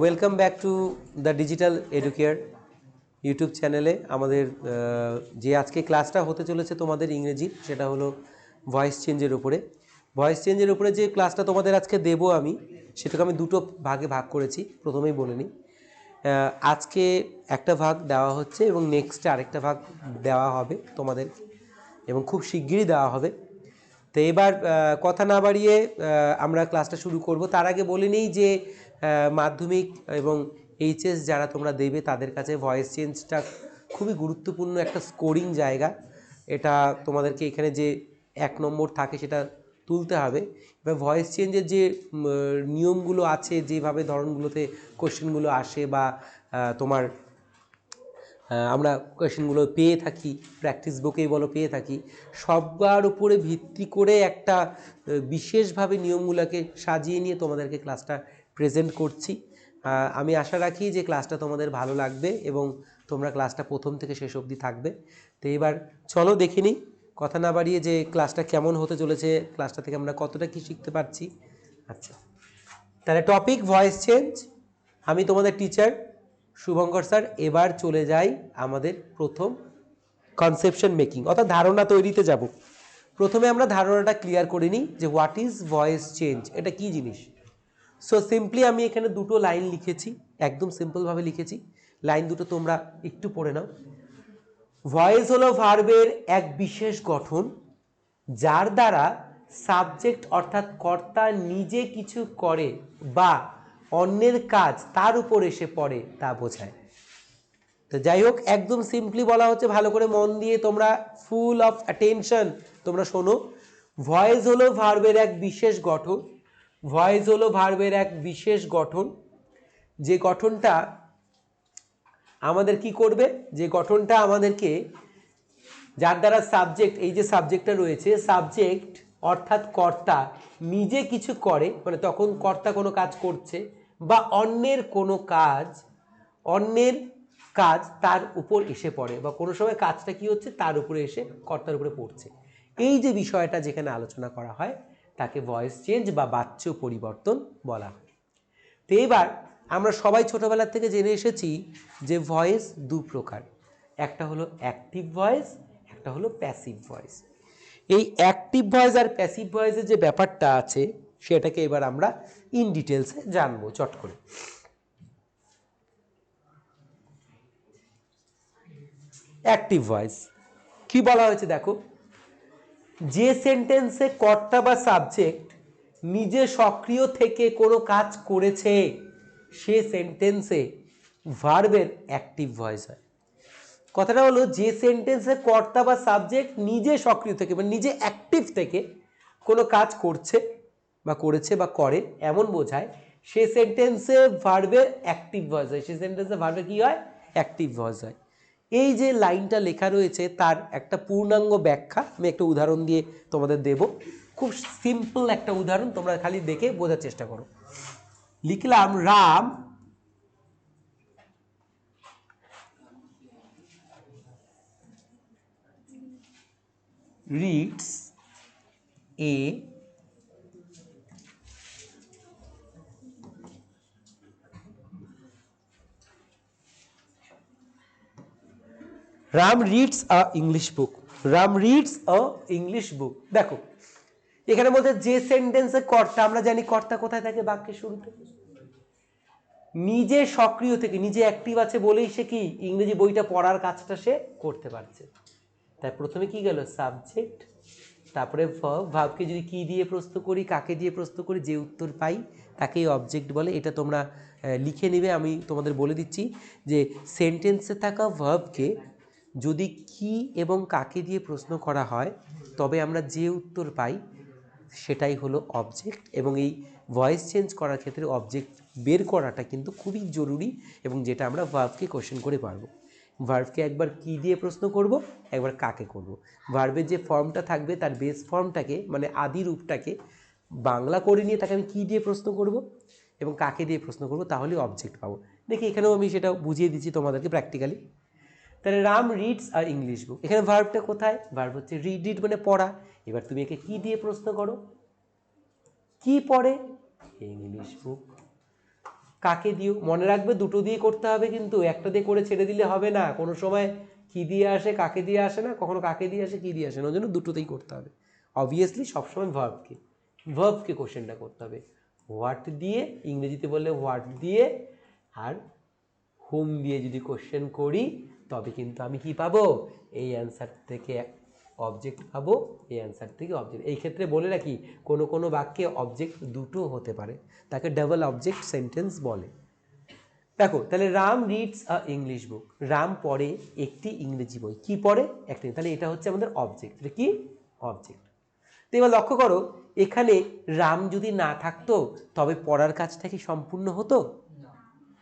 Welcome back to the digital educare YouTube চ্যানেলে আমাদের যে আজকে ক্লাসটা হতে চলেছে তোমাদের ইংরেজি, সেটা হলো ভয়েস চেঞ্জের উপরে। ভয়েস চেঞ্জের উপরে যে ক্লাসটা তোমাদের আজকে দেবো আমি, সেটাকে আমি দুটো ভাগে ভাগ করেছি, প্রথমেই বলে নিই। আজকে একটা ভাগ দেওয়া হচ্ছে এবং নেক্সটে আরেকটা ভাগ দেওয়া হবে তোমাদের, এবং খুব শিগগিরই দেওয়া হবে। তো এবার কথা না বাড়িয়ে আমরা ক্লাসটা শুরু করব। তার আগে বলে নিই যে মাধ্যমিক এবং এইচএস যারা তোমরা দেবে তাদের কাছে ভয়েস চেঞ্জটা খুবই গুরুত্বপূর্ণ একটা স্কোরিং জায়গা। এটা তোমাদেরকে এখানে যে 1 নম্বর থাকে সেটা তুলতে হবে। এবার ভয়েস চেঞ্জের যে নিয়মগুলো আছে, যেভাবে ধরনগুলোতে কোশ্চেনগুলো আসে বা তোমার আমরা কোয়েশ্চেনগুলো পেয়ে থাকি, প্র্যাকটিস বুকেই বলো পেয়ে থাকি, সবার উপরে ভিত্তি করে একটা বিশেষভাবে নিয়মগুলোকে সাজিয়ে নিয়ে তোমাদেরকে ক্লাসটা প্রেজেন্ট করছি। আমি আশা রাখি যে ক্লাসটা তোমাদের ভালো লাগবে এবং তোমরা ক্লাসটা প্রথম থেকে শেষ অবধি থাকবে। তো এবার চলো দেখে নিই, কথা না বাড়িয়ে, যে ক্লাসটা কেমন হতে চলেছে, ক্লাসটা থেকে আমরা কতটা কী শিখতে পারছি। আচ্ছা, তাহলে টপিক ভয়েস চেঞ্জ। আমি তোমাদের টিচার শুভঙ্কর স্যার। এবার চলে যাই আমাদের প্রথম কনসেপশন মেকিং, অর্থাৎ ধারণা তৈরিতে যাব। প্রথমে আমরা ধারণাটা ক্লিয়ার করে নিই যে হোয়াট ইজ ভয়েস চেঞ্জ, এটা কি জিনিস। সো সিম্পলি আমি এখানে দুটো লাইন লিখেছি, একদম সিম্পলভাবে লিখেছি। লাইন দুটো তোমরা একটু পড়ে নাও। ভয়েস হলো ভার্বের এক বিশেষ গঠন যার দ্বারা সাবজেক্ট অর্থাৎ কর্তা নিজে কিছু করে বা অন্যের কাজ তার উপর এসে পড়ে তা বোঝায়। তো যাই হোক, একদম সিম্পলি বলা হচ্ছে, ভালো করে মন দিয়ে তোমরা ফুল অফ অ্যাটেনশন তোমরা শোনো। ভয়েস হলো ভার্বের এক বিশেষ গঠন। ভয়েস হলো ভার্বের এক বিশেষ গঠন, যে গঠনটা আমাদের কি করবে, যে গঠনটা আমাদেরকে, যার দ্বারা সাবজেক্ট, এই যে সাবজেক্টটা রয়েছে, সাবজেক্ট অর্থাৎ কর্তা নিজে কিছু করে, মানে তখন কর্তা কোনো কাজ করছে, বা অন্যের কোনো কাজ, অন্যের কাজ তার উপর এসে পড়ে, বা কোনো সময় কাজটা কি হচ্ছে তার উপরে এসে কর্তার উপরে পড়ছে, এই যে বিষয়টা যেখানে আলোচনা করা হয় তাকে ভয়েস চেঞ্জ বা বাচ্য পরিবর্তন বলা হয়। তো এবার আমরা সবাই ছোটবেলার থেকে জেনে এসেছি যে ভয়েস দু প্রকার, একটা হলো অ্যাক্টিভ ভয়েস, একটা হলো প্যাসিভ ভয়েস। এই অ্যাক্টিভ ভয়েস আর প্যাসিভ ভয়েসের যে ব্যাপারটা আছে সেটাকে এবার আমরা ইন ডিটেলসে জানবো চট করে। অ্যাক্টিভ ভয়েস কি বলা হয়েছে দেখো, যে সেন্টেন্সে কর্তা বা সাবজেক্ট নিজে সক্রিয় থেকে কোনো কাজ করেছে সে সেন্টেন্সে ভার্বের অ্যাক্টিভ ভয়েস হয়। কথাটা হলো, যে সেন্টেন্সে কর্তা বা সাবজেক্ট নিজে সক্রিয় থেকে বা নিজে অ্যাক্টিভ থেকে কোনো কাজ করছে বা করেছে বা করে এমন বোঝায়, সে সেন্টেন্সে ভার্বের অ্যাক্টিভ ভয়েস হয়। সে সেন্টেন্সে ভার্বের কী হয়? অ্যাক্টিভ ভয়েস হয়। এই যে লাইনটা লেখা রয়েছে তার একটা পূর্ণাঙ্গ ব্যাখ্যা আমি একটা উদাহরণ দিয়ে তোমাদের দেব। খুব সিম্পল একটা উদাহরণ, তোমরা খালি দেখে বোঝার চেষ্টা করো। লিখলাম, Ram reads a Ram reads a English book. Ram reads a English book. দেখো এখানে বলতে, যে সেন্টেন্সে কর্তা, আমরা জানি কর্তা কোথায় থাকে? বাক্যের শুরুতে। নিজে সক্রিয় থেকে, নিজে অ্যাক্টিভ আছে বলেই সে কি ইংরেজি বইটা পড়ার কাজটা সে করতে পারছে। তাই প্রথমে কি গেল? সাবজেক্ট, তারপরে ভার্ব। ভার্বকে যদি কি দিয়ে প্রশ্ন করি, কাকে দিয়ে প্রশ্ন করি, যে উত্তর পাই তাকেই অবজেক্ট বলে। এটা তোমরা লিখে নেবে। আমি তোমাদের বলে দিচ্ছি যে সেন্টেন্সে থাকা ভার্বকে যদি কি এবং কাকে দিয়ে প্রশ্ন করা হয় তবে আমরা যে উত্তর পাই সেটাই হলো অবজেক্ট। এবং এই ভয়েস চেঞ্জ করার ক্ষেত্রে অবজেক্ট বের করাটা কিন্তু খুবই জরুরি, এবং যেটা আমরা ভার্বকে কোশ্চেন করে পারবো। ভার্বকে একবার কি দিয়ে প্রশ্ন করব, একবার কাকে করব। ভার্বের যে ফর্মটা থাকবে তার বেস ফর্মটাকে, মানে আদি রূপটাকে বাংলা করে নিয়ে তাকে আমি কি দিয়ে প্রশ্ন করব এবং কাকে দিয়ে প্রশ্ন করব, তাহলে অবজেক্ট পাবো। দেখি এখানেও আমি সেটা বুঝিয়ে দিচ্ছি তোমাদেরকে প্র্যাকটিক্যালি। তাহলে রাম রিডস আর ইংলিশ বুক, এখানে ভার্বটা কোথায়? ভার্ব হচ্ছে রিড। রিড মানে পড়া। এবার তুমি একে কি দিয়ে প্রশ্ন করো? কি পড়ে? English book. কাকে দিও, মনে রাখবে দুটো দিয়ে করতে হবে, কিন্তু একটা দিয়ে করে ছেড়ে দিলে হবে না। কোনো সময় কি দিয়ে আসে কাকে দিয়ে আসে না, কখনো কাকে দিয়ে আসে কি দিয়ে আসে না, ওই জন্য দুটোতেই করতে হবে। অবভিয়াসলি সবসময় ভার্বকে কোশ্চেনটা করতে হবে। হোয়াট দিয়ে, ইংরেজিতে বললে হোয়াট দিয়ে, আর হুম দিয়ে যদি কোশ্চেন করি তবে কিন্তু আমি কি পাবো, এই অ্যান্সার থেকে অবজেক্ট পাবো, এই অ্যান্সার থেকে অবজেক্ট। এই ক্ষেত্রে বলে রাখি, কোনো কোনো বাক্যে অবজেক্ট দুটো হতে পারে, তাকে ডাবল অবজেক্ট সেন্টেন্স বলে। দেখো তাহলে রাম রিডস আ ইংলিশ বুক, রাম পড়ে একটি ইংরেজি বই। কি পড়ে? একটি। তাহলে এটা হচ্ছে আমাদের অবজেক্ট। এটা কি? অবজেক্ট। তো এবার লক্ষ্য করো, এখানে রাম যদি না থাকতো তবে পড়ার কাজটা কি সম্পূর্ণ হতো?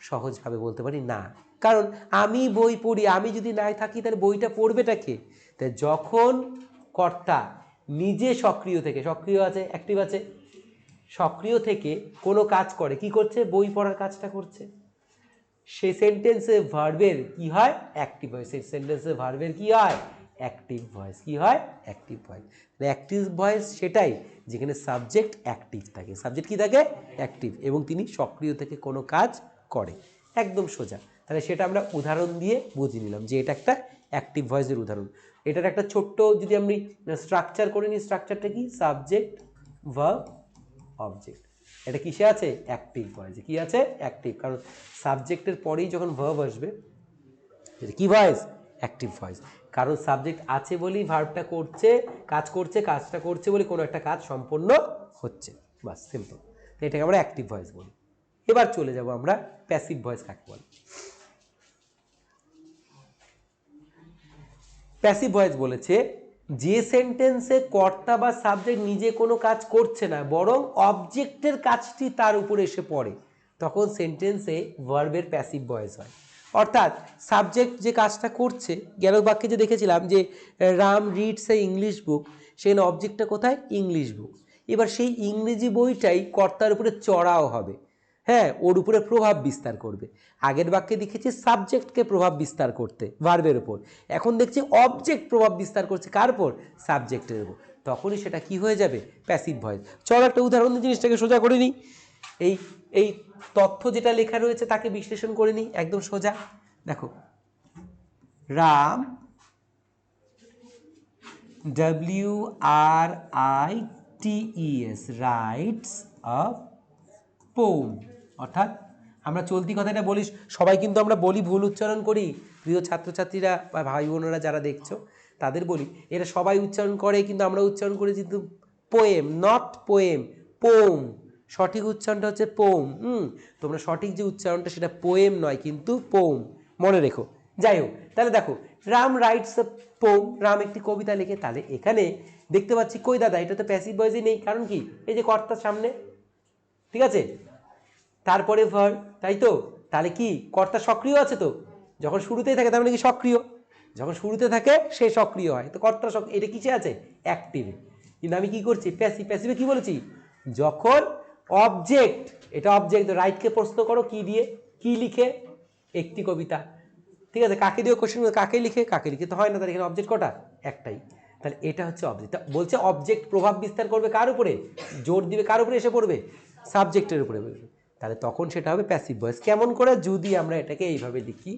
সহজভাবে বলতে পারি না, কারণ আমি বই পড়ি, আমি যদি নাই থাকি তাহলে বইটা পড়বেটা কে? তাই যখন কর্তা নিজে সক্রিয় থেকে, সক্রিয় আছে অ্যাক্টিভ আছে, সক্রিয় থেকে কোনো কাজ করে, কি করছে? বই পড়ার কাজটা করছে, সেই সেন্টেন্সে ভার্বের কি হয়? Active voice. সেই সেন্টেন্সে ভার্বের কি হয়? Active voice. কি হয়? Active voice. অ্যাক্টিভ ভয়েস সেটাই যেখানে সাবজেক্ট অ্যাক্টিভ থাকে। সাবজেক্ট কি থাকে? অ্যাক্টিভ, এবং তিনি সক্রিয় থেকে কোনো কাজ করে, একদম সোজা। তাহলে সেটা আমরা উদাহরণ দিয়ে বুঝিয়ে নিলাম যে এটা একটা অ্যাক্টিভ ভয়েসের উদাহরণ। এটার একটা ছোট্ট যদি আমি স্ট্রাকচার করে নিই, স্ট্রাকচারটা কি? Subject, verb, object. এটা কিসে আছে? অ্যাক্টিভ ভয়েসে। কি আছে? অ্যাক্টিভ, কারণ সাবজেক্টের পরেই যখন ভার্ব আসবে এটা কি ভয়েস? Active voice. কারণ সাবজেক্ট আছে বলেই ভার্বটা করছে, কাজ করছে, কাজটা করছে বলে কোনো একটা কাজ সম্পন্ন হচ্ছে, বাস, সিম্পল। তো এটাকে আমরা অ্যাক্টিভ ভয়েস বলি। এবার চলে যাব আমরা প্যাসিভ ভয়েস কাকে বলে। প্যাসিভ ভয়েস বলেছে যে সেন্টেন্সে কর্তা বা সাবজেক্ট নিজে কোনো কাজ করছে না, বরং অবজেক্টের কাজটি তার উপরে এসে পড়ে, তখন সেন্টেন্সে ভার্বের প্যাসিভ ভয়েস হয়। অর্থাৎ সাবজেক্ট যে কাজটা করছে, গেল বাক্যে যে দেখেছিলাম যে Ram reads a English book, সেখানে অবজেক্টটা কোথায়? English book. এবার সেই ইংরেজি বইটাই কর্তার উপরে চড়াও হবে, হ্যাঁ, ওর উপরে প্রভাব বিস্তার করবে। আগের বাক্যে দেখেছি সাবজেক্টকে প্রভাব বিস্তার করতে ভার্বের উপর, এখন দেখছি অবজেক্ট প্রভাব বিস্তার করছে কার উপর? সাবজেক্টের উপর। তখনই সেটা কি হয়ে যাবে? Passive voice. চলো একটা উদাহরণ দিয়ে জিনিসটাকে সোজা করে নিই। এই এই তথ্য যেটা লেখা রয়েছে তাকে বিশ্লেষণ করে নিই, একদম সোজা। দেখো, Ram, WRITES, writes a poem. অর্থাৎ আমরা চলতি কথাটা বলি, সবাই কিন্তু আমরা বলি ভুল উচ্চারণ করি, প্রিয় ছাত্রছাত্রীরা বা ভাই বোনেরা যারা দেখছো তাদের বলি, এরা সবাই উচ্চারণ করে কিন্তু আমরা উচ্চারণ করি কিন্তু পোয়েম, নট পোয়েম, পোম। সঠিক উচ্চারণটা হচ্ছে পোম। তোমরা সঠিক যে উচ্চারণটা সেটা পোয়েম নয়, কিন্তু পোম, মনে রেখো। যাই হোক, তাহলে দেখো, রাম রাইটস এ পোম, রাম একটি কবিতা লেখে। তাহলে এখানে দেখতে পাচ্ছি কই দাদা, এটা তো প্যাসিভ ভয়েসে নেই, কারণ কি? এই যে কর্তার সামনে, ঠিক আছে, তারপরে ভার্ব, তাই তো? তাহলে কি কর্তা সক্রিয় আছে তো? যখন শুরুতেই থাকে তার মানে কি সক্রিয়, যখন শুরুতে থাকে সে সক্রিয় হয়, তো কর্তা এটা কিসে আছে? অ্যাক্টিভে। কিন্তু আমি কি করছি? প্যাসিভ। প্যাসিভে কি বলেছি? যখন অবজেক্ট, এটা অবজেক্ট, রাইটকে প্রশ্ন করো কি দিয়ে, কি লিখে? একটি কবিতা, ঠিক আছে, কাকে দিয়ে কোশ্চেন, কাকে লিখে? কাকে লিখে তো হয় না, তাহলে এখানে অবজেক্ট কটা? একটাই। তাহলে এটা হচ্ছে অবজেক্ট। বলছে অবজেক্ট প্রভাব বিস্তার করবে কার উপরে? জোর দিবে কার উপরে এসে পড়বে? সাবজেক্টের উপরে। তাহলে তখন সেটা হবে প্যাসিভ ভয়েস। কেমন করে? যদি আমরা এটাকে এইভাবে লিখি,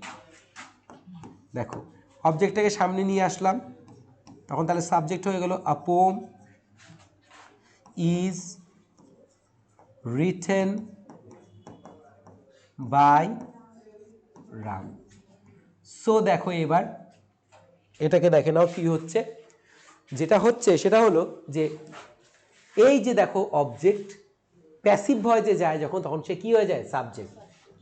দেখো, অবজেক্টটাকে সামনে নিয়ে আসলাম, তখন তাহলে সাবজেক্ট হয়ে গেল a poem is written by Ram. So দেখো এবার এটাকে দেখে নাও কি হচ্ছে। যেটা হচ্ছে সেটা হলো যে এই যে দেখো অবজেক্ট প্যাসিভ ভয়েসে যায় যখন, তখন সে কি হয়ে যায়? সাবজেক্ট।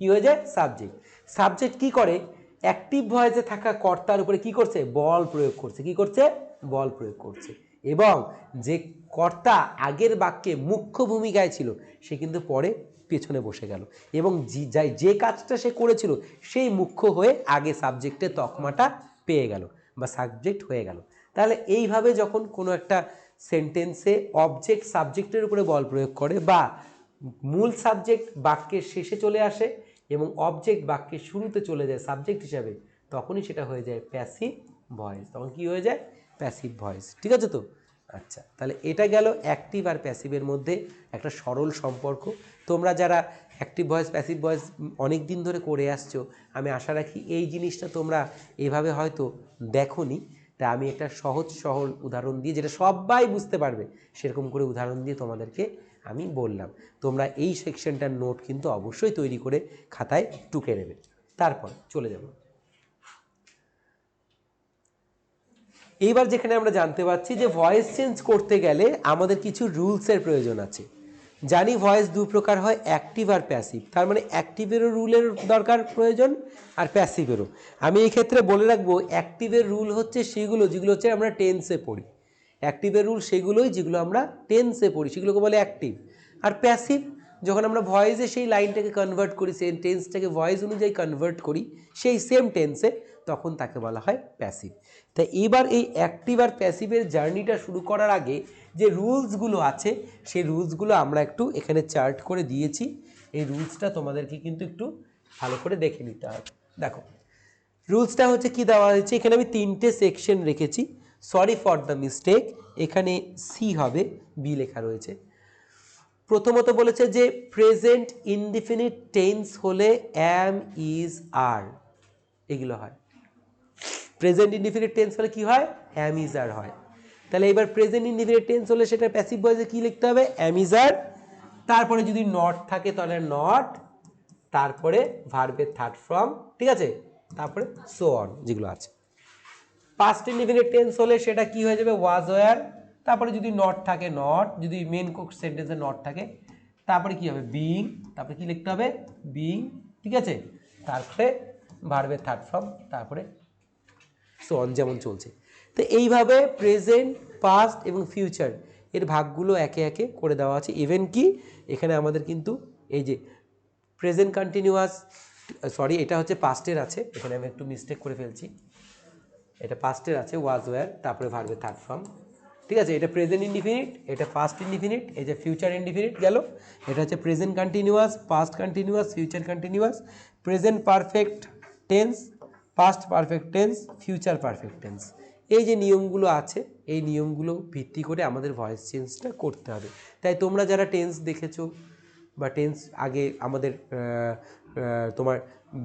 কি হয়ে যায়? সাবজেক্ট। সাবজেক্ট কি করে? অ্যাক্টিভ ভয়েসে থাকা কর্তার উপরে কি করছে? বল প্রয়োগ করছে। কি করছে? বল প্রয়োগ করছে। এবং যে কর্তা আগের বাক্যে মুখ্য ভূমিকায় ছিল সে কিন্তু পরে পেছনে বসে গেল, এবং যে কাজটা সে করেছিল সেই মুখ্য হয়ে আগে সাবজেক্টের তকমাটা পেয়ে গেল বা সাবজেক্ট হয়ে গেল। তাহলে এইভাবে যখন কোনো একটা সেন্টেন্সে অবজেক্ট সাবজেক্টের উপরে বল প্রয়োগ করে, বা মূল সাবজেক্ট বাক্যের শেষে চলে আসে এবং অবজেক্ট বাক্যের শুরুতে চলে যায় সাবজেক্ট হিসাবে, তখনই সেটা হয়ে যায় প্যাসিভ ভয়েস। তখন কি হয়ে যায়? Passive voice. ঠিক আছে তো? আচ্ছা, তাহলে এটা গেল অ্যাক্টিভ আর প্যাসিভের মধ্যে একটা সরল সম্পর্ক। তোমরা যারা অ্যাক্টিভ ভয়েস প্যাসিভ ভয়েস অনেক দিন ধরে করে আসছো, আমি আশা রাখি এই জিনিসটা তোমরা এভাবে হয়তো দেখোনি। তা আমি একটা সহজ সরল উদাহরণ দিয়ে, যেটা সবাই বুঝতে পারবে সেরকম করে উদাহরণ দিয়ে তোমাদেরকে আমি বললাম। তোমরা এই সেকশনটার নোট কিন্তু অবশ্যই তৈরি করে খাতায় টুকে নেবে। তারপর চলে যাব এইবার যেখানে আমরা জানতে পারছি যে ভয়েস চেঞ্জ করতে গেলে আমাদের কিছু রুলসের প্রয়োজন আছে। জানি ভয়েস দু প্রকার হয়, অ্যাক্টিভ আর প্যাসিভ। তার মানে অ্যাক্টিভেরও রুলের দরকার প্রয়োজন আর প্যাসিভেরও। আমি এই ক্ষেত্রে বলে রাখবো অ্যাক্টিভের রুল হচ্ছে সেগুলো যেগুলো হচ্ছে আমরা টেন্সে পড়ি। অ্যাক্টিভের রুল সেগুলোই যেগুলো আমরা টেন্সে পড়ি, সেগুলোকে বলে অ্যাক্টিভ। আর প্যাসিভ যখন আমরা ভয়েসে সেই লাইনটাকে কনভার্ট করি, সেই টেন্সটাকে ভয়েস অনুযায়ী কনভার্ট করি সেই সেম টেন্সে, তখন তাকে বলা হয় প্যাসিভ। তাই এবার এই অ্যাক্টিভ আর প্যাসিভের জার্নিটা শুরু করার আগে যে রুলসগুলো আছে সেই রুলসগুলো আমরা একটু এখানে চার্ট করে দিয়েছি। এই রুলসটা তোমাদেরকে কিন্তু একটু ভালো করে দেখে নিতে হবে। দেখো রুলসটা হচ্ছে কি দেওয়া হয়েছে, এখানে আমি 3টে সেকশন রেখেছি। সরি ফর দ্য মিস্টেক, এখানে সি হবে, বি লেখা রয়েছে। প্রথমত বলেছে যে প্রেজেন্ট ইনডিফিনিট টেন্স হলে অ্যাম, ইজ, আর এগুলো হয়। প্রেজেন্ট ইনডিফিনিট টেন্স হলে কি হয়? অ্যাম, ইজ, আর হয়। তাহলে এবার প্রেজেন্ট ইনডিফিনিট টেন্স হলে সেটা প্যাসিভ ভয়েসে কি লিখতে হবে? অ্যাম, ইজ, আর, তারপরে যদি নট থাকে তাহলে নট, তারপরে ভার্বের থার্ড ফর্ম, ঠিক আছে, তারপরে সো অন যেগুলো আছে। পাস্ট ইনডিফিনিট টেন্স হলে সেটা কি হয়ে যাবে? ওয়াজ, ওয়্যার, তারপরে যদি নট থাকে নট, যদি মেন সেন্টেন্সে নট থাকে তারপরে কি হবে? বিইং, তারপরে কি লিখতে হবে? বিইং, ঠিক আছে, তারপরে ভার্বের থার্ড ফর্ম, তারপরে সো অন, যেমন চলছে। তো এইভাবে প্রেজেন্ট, পাস্ট এবং ফিউচার এর ভাগগুলো একে একে করে দেওয়া আছে। ইভেন কি এখানে আমাদের কিন্তু এই যে প্রেজেন্ট কন্টিনিউয়াস, সরি এটা হচ্ছে পাস্টের আছে, এখানে আমি একটু মিস্টেক করে ফেলছি, এটা পাস্টের আছে ওয়াজ, ওয়্যার, তারপরে ভার্বের থার্ড ফর্ম, ঠিক আছে। এটা প্রেজেন্ট ইনডিফিনিট, এটা পাস্ট ইনডিফিনিট, এই যে ফিউচার ইনডিফিনিট গেল, এটা হচ্ছে present continuous, past continuous, future continuous, present perfect tense, past perfect tense, future perfect tense. এই যে নিয়মগুলো আছে এই নিয়মগুলো ভিত্তি করে আমাদের ভয়েস চেঞ্জটা করতে হবে। তাই তোমরা যারা টেন্স দেখেছো বা টেন্স আগে আমাদের তোমার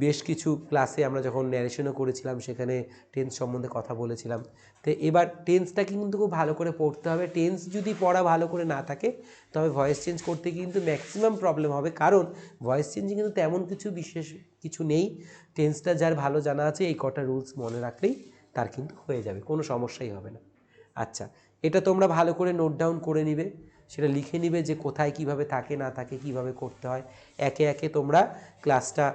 বেশ কিছু ক্লাসে আমরা যখন ন্যারেশনও করেছিলাম সেখানে টেন্স সম্বন্ধে কথা বলেছিলাম। তো এবার টেন্সটাকে কিন্তু খুব ভালো করে পড়তে হবে। টেন্স যদি পড়া ভালো করে না থাকে তবে ভয়েস চেঞ্জ করতে কিন্তু ম্যাক্সিমাম প্রবলেম হবে, কারণ ভয়েস চেঞ্জে কিন্তু তেমন কিছু বিশেষ কিছু নেই। টেন্সটা যার ভালো জানা আছে এই কটা রুলস মনে রাখলেই তার কিন্তু হয়ে যাবে, কোনো সমস্যাই হবে না। আচ্ছা, এটা তোমরা ভালো করে নোট ডাউন করে নিবে, সেটা লিখে নিবে যে কোথায় কিভাবে থাকে না থাকে, কিভাবে করতে হয়। একে একে তোমরা ক্লাসটা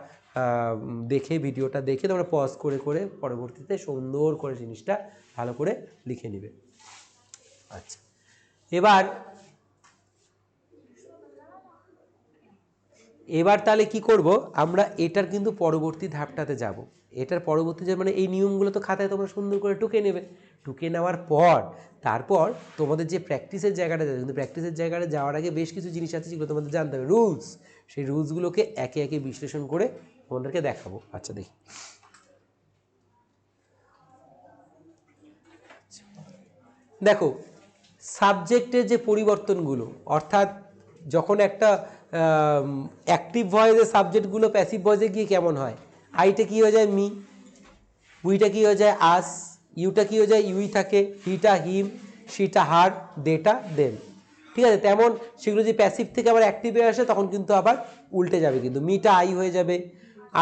দেখে, ভিডিওটা দেখে তোমরা পজ করে করে পরবর্তীতে সুন্দর করে জিনিসটা ভালো করে লিখে নিবে। আচ্ছা, এবার তাহলে কি করব আমরা, এটার কিন্তু পরবর্তী ধাপটাতে যাব। এটার পরবর্তী যে মানে এই নিয়মগুলো তো খাতায় তোমরা সুন্দর করে টুকে নেবে। টুকে নেওয়ার পর তারপর তোমাদের যে প্র্যাকটিসের জায়গাটা যাবে, কিন্তু প্র্যাকটিসের জায়গাটা যাওয়ার আগে বেশ কিছু জিনিস আছে যেগুলো তোমাদের জানতে হবে, রুলস। সেই রুলসগুলোকে একে একে বিশ্লেষণ করে তোমাদেরকে দেখাবো। আচ্ছা দেখি, দেখো সাবজেক্টের যে পরিবর্তনগুলো, অর্থাৎ যখন একটা অ্যাক্টিভ ভয়েসের সাবজেক্টগুলো প্যাসিভ ভয়েসে গিয়ে কেমন হয়, আইটা কী হয়ে যায়? মি, উইটা কী হয়ে যায়? আস, ইউটা কী হয়ে যায়? ইউই থাকে, হিটা হিম, শিটা হার, দেটা দেম, ঠিক আছে। তেমন সেগুলো যদি প্যাসিভ থেকে আবার অ্যাক্টিভে আসে তখন কিন্তু আবার উল্টে যাবে, কিন্তু মিটা আই হয়ে যাবে,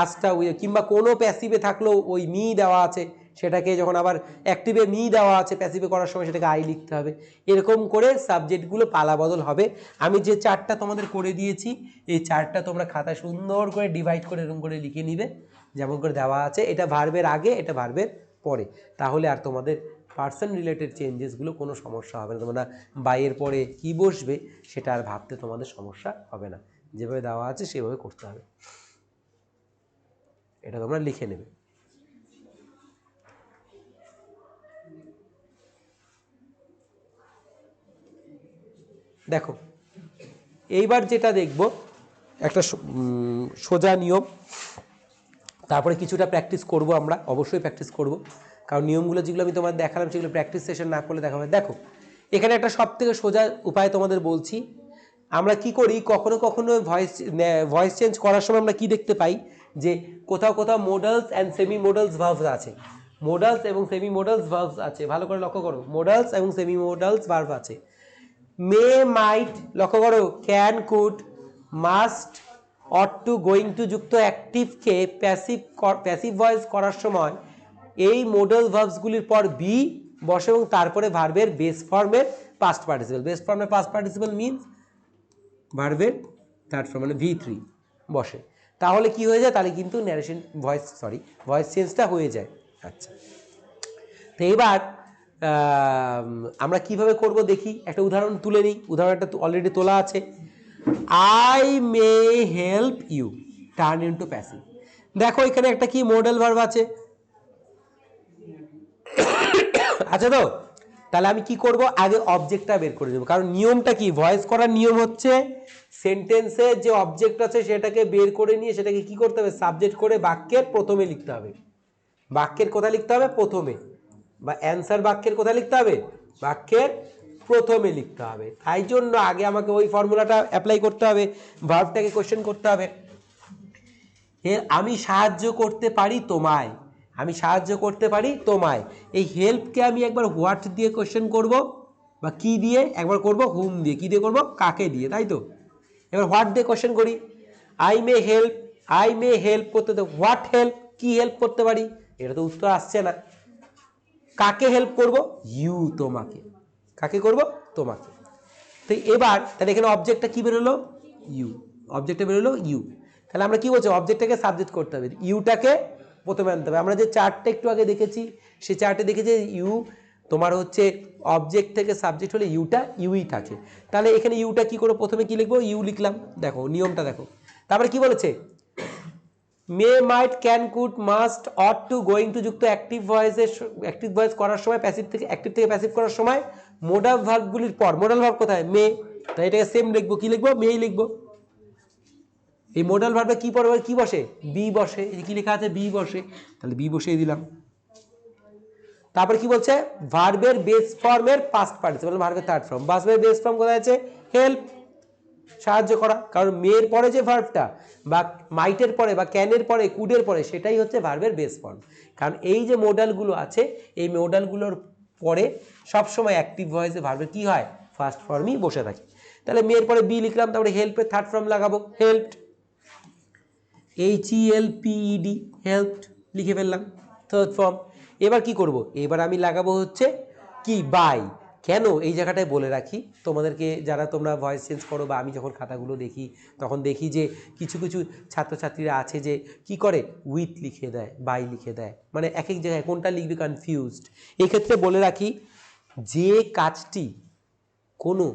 আসটা উই, কিংবা কোনো প্যাসিভে থাকলেও ওই মি দেওয়া আছে সেটাকে যখন আবার অ্যাক্টিভে মি দেওয়া আছে প্যাসিভে করার সময় সেটাকে আই লিখতে হবে। এরকম করে সাবজেক্টগুলো পালা বদল হবে। আমি যে চার্টটা তোমাদের করে দিয়েছি এই চার্টটা তোমরা খাতায় সুন্দর করে ডিভাইড করে এরকম করে লিখে নিবে যেমন করে দেওয়া আছে। এটা ভার্বের আগে, এটা ভার্বের পরে, তাহলে আর তোমাদের পার্সন রিলেটেড চেঞ্জেসগুলো কোনো সমস্যা হবে না। তোমরা বাইয়ের পরে কী বসবে সেটা আর ভাবতে তোমাদের সমস্যা হবে না, যেভাবে দেওয়া আছে সেভাবে করতে হবে। এটা তোমরা লিখে নেবে। দেখো এইবার যেটা দেখব একটা সোজা নিয়ম, তারপরে কিছুটা প্র্যাকটিস করব, আমরা অবশ্যই প্র্যাকটিস করব, কারণ নিয়মগুলো যেগুলো আমি তোমাদের দেখালাম সেগুলো প্র্যাকটিস সেশন না করলে দেখা হবে। দেখো এখানে একটা সব থেকে সোজা উপায় তোমাদের বলছি, আমরা কি করি কখনো কখনো ভয়েস চেঞ্জ করার সময় আমরা কি দেখতে পাই যে কোথাও কোথাও modals and semi modals verbs আছে, মোডালস এবং সেমি মোডালস ভার্বস আছে, ভালো করে লক্ষ্য করো, মোডালস এবং সেমি মোডালস ভার্ব আছে। মে মাইট, লক্ষ্য করো, can could must ought to going to যুক্ত অ্যাক্টিভকে প্যাসিভ ভয়েস করার সময় এই মোডাল ভার্বসগুলির পর বি বসে এবং তারপরে ভার্বের বেস ফর্মের পাস্ট পার্টিসিপল, বেস ফর্মের পাস্ট পার্টিসিপল মিনস ভার্বের থার্ড ফর্ম মানে V3 বসে, তাহলে কি হয়ে যায়, তাহলে কিন্তু ন্যারেশন ভয়েস চেঞ্জটা হয়ে যায়। আচ্ছা, তো এবার আমরা কিভাবে করব দেখি, একটা উদাহরণ তুলে নিই। উদাহরণটা অলরেডি তোলা আছে। I may help you turn into passive. দেখো এখানে একটা কি মডেল ভার্ব আছে, আচ্ছা তো তাহলে আমি কি করব, আগে অবজেক্টটা বের করে দেবো, কারণ নিয়মটা কি, ভয়েস করার নিয়ম হচ্ছে সেন্টেন্সে যে অবজেক্ট আছে সেটাকে বের করে নিয়ে সেটাকে কি করতে হবে, সাবজেক্ট করে বাক্যের প্রথমে লিখতে হবে। বাক্যের কোথায় লিখতে হবে, প্রথমে, বা অ্যান্সার বাক্যের কোথায় লিখতে হবে, বাক্যের প্রথমে লিখতে হবে। তাই জন্য আগে আমাকে ওই ফর্মুলাটা অ্যাপ্লাই করতে হবে, ভার্বটাকে কোশ্চেন করতে হবে। আমি সাহায্য করতে পারি তোমায়, আমি সাহায্য করতে পারি তোমায়, এই হেল্পকে আমি একবার হোয়াট দিয়ে কোশ্চেন করব, বা কি দিয়ে একবার করব, হুম দিয়ে, কি দিয়ে করব, কাকে দিয়ে, তাই তো। এবার হোয়াট দিয়ে কোশ্চেন করি, I may help, I may help করতে তো হোয়াট হেল্প, কি হেল্প করতে পারি, এটা তো উত্তর আসছে না। কাকে হেল্প করব, ইউ, তোমাকে, কাকে করব, তোমাকে। তো এবার তাহলে এখানে অবজেক্টটা কি বেরোলো, ইউ, অবজেক্টটা বেরোলো ইউ। তাহলে আমরা কি বলছি, অবজেক্টটাকে সাবজেক্ট করতে হবে, ইউটাকে প্রথমে আনতে হবে। আমরা যে চার্টটা একটু আগে দেখেছি সেই চার্টে দেখেছি ইউ তোমার হচ্ছে অবজেক্ট থেকে সাবজেক্ট হলে ইউটা ইউই থাকে। তাহলে এখানে ইউটা কি করে, প্রথমে কি লিখবো, ইউ লিখলাম। দেখো নিয়মটা দেখো, তারপরে কি বলেছে, may might can could must ought to going to যুক্ত অ্যাক্টিভ ভয়েস করার সময় অ্যাক্টিভ থেকে প্যাসিভ করার সময় মোডাল ভার্বগুলির পর, মোডাল ভার্ব কোথায়, মে, তাই এটাকে সেম লিখবো, কি লিখবো, মেই লিখবো। এই মোডাল ভার্বে কি পরে কি বসে, বি বসে, এই কি লেখা আছে, বি বসে, তাহলে বি বসিয়ে দিলাম। তারপরে কি বলছে, ভার্বের বেস ফর্মের পাস্ট পার্টিসিপল, ভার্বের থার্ড ফর্ম, ভার্বের বেস ফর্ম কোথায় আছে, হেল্প, সাহায্য করা, কারণ মেয়ের পরে যে ভার্বটা বা মাইটের পরে বা ক্যানের পরে কুডের পরে সেটাই হচ্ছে ভার্বের বেস ফর্ম। কারণ এই যে মোডালগুলো আছে এই মোডালগুলোর পরে সবসময় অ্যাক্টিভ ভয়েসে ভার্বের কি হয়, ফার্স্ট ফর্মই বসে থাকে। তাহলে মেয়ের পরে বি লিখলাম, তারপরে হেল্পের থার্ড ফর্ম লাগাবো, হেল্পড, HELPED, হেল্পড লিখে ফেললাম থার্ড ফর্ম। এবার কি করব, এবার আমি লাগাবো হচ্ছে কি, বাই। কেন এই জায়গাটায় বলে রাখি তোমাদেরকে, যারা তোমরা ভয়েস চেঞ্জ করো বা আমি যখন খাতাগুলো দেখি তখন দেখি যে কিছু কিছু ছাত্রছাত্রীরা আছে যে কি করে, উইথ লিখে দেয়, বাই লিখে দেয়, মানে এক এক জায়গায় কোনটা লিখবে কনফিউজড। এক্ষেত্রে বলে রাখি, যে কাজটি কোনো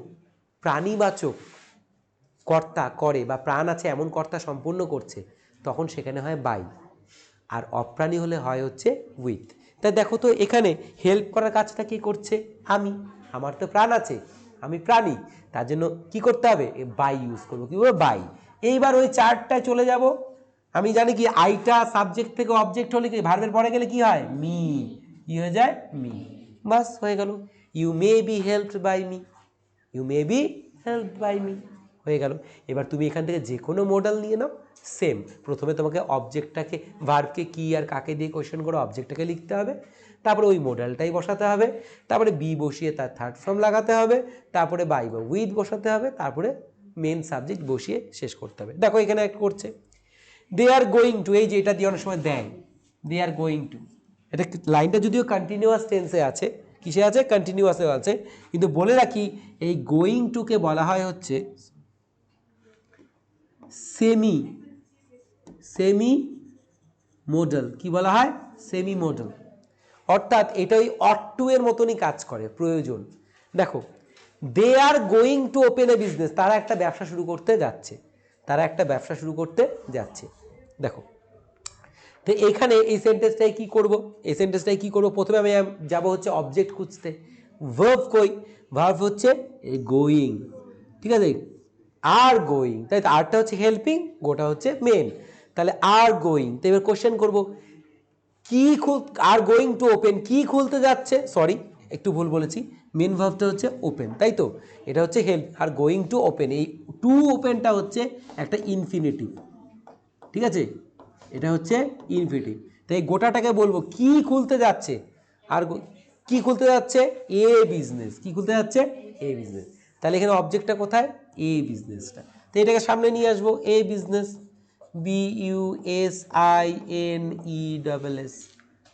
প্রাণীবাচক কর্তা করে বা প্রাণ আছে এমন কর্তা সম্পূর্ণ করছে তখন সেখানে হয় বাই, আর অপ্রাণী হলে হয় হচ্ছে উইথ। তাই দেখো তো এখানে হেল্প করার কাজটা কে করছে, আমি, আমার তো প্রাণ আছে, আমি প্রাণী, তার জন্য কি করতে হবে, বাই ইউজ করবো, কি বলবো, বাই। এইবার ওই চার্টটায় চলে যাব, আমি জানি কি আইটা সাবজেক্ট থেকে অবজেক্ট হলে কি ভার্বের পরে গেলে কি হয়, মি, কি হয়ে যায়, মি, বাস হয়ে গেল, you may be helped by me, you may be helped by me, হয়ে গেল। এবার তুমি এখান থেকে যে কোনো মডেল নিয়ে নাও, সেম, প্রথমে তোমাকে অবজেক্টটাকে, ভার্বকে কি আর কাকে দিয়ে কোয়েশ্চেন করে অবজেক্টটাকে লিখতে হবে, তারপরে ওই মডেলটাই বসাতে হবে, তারপরে বি বসিয়ে তার থার্ড ফর্ম লাগাতে হবে, তারপরে বাই বা উইথ বসাতে হবে, তারপরে মেন সাবজেক্ট বসিয়ে শেষ করতে হবে। দেখো এখানে এক করছে, দে আর গোয়িং টু, এই যে এটা দিয়ে অনেক সময় দেয়, দে আর গোয়িং টু, এটা লাইনটা যদিও কন্টিনিউয়াস টেন্সে আছে, কিসে আছে, কন্টিনিউয়াসে আছে, কিন্তু বলে রাখি এই গোয়িং টুকে বলা হয় হচ্ছে সেমি মোডাল, কি বলা হয়, সেমি মোডাল, অর্থাৎ এটা ওই অট টু এর মতনই কাজ করে, প্রয়োজন। দেখো, they are going to open a business, তারা একটা ব্যবসা শুরু করতে যাচ্ছে, তারা একটা ব্যবসা শুরু করতে যাচ্ছে। দেখো তো এখানে এই সেন্টেন্সটাই কি করব, এই সেন্টেন্সটাই কি করব, প্রথমে আমি যাব হচ্ছে অবজেক্ট খুঁজতে, ভার্ব কই, ভার্ব হচ্ছে এই গোয়িং, ঠিক আছে, আর গোয়িং, তাই তো, আরটা হচ্ছে হেল্পিং, গোটা হচ্ছে মেন, তাহলে আর গোয়িং। তো এবার কোশ্চেন করব, কি আর গোয়িং টু ওপেন, কি খুলতে যাচ্ছে, সরি একটু ভুল বলেছি, মেন ভার্বটা হচ্ছে ওপেন, তাই তো? এটা হচ্ছে help, R going to open, এই টু ওপেনটা হচ্ছে একটা ইনফিনিটিভ, ঠিক আছে? এটা হচ্ছে ইনফিনিটিভ। তাই গোটাটাকে বলবো কি খুলতে যাচ্ছে, আর কি খুলতে যাচ্ছে, এ বিজনেস। কি খুলতে যাচ্ছে, এ বিজনেস। তাহলে এখানে অবজেক্টটা কোথায়, এ বিজনেসটা। তো এটাকে সামনে নিয়ে আসবো, এ বিজনেস, BUSINESS,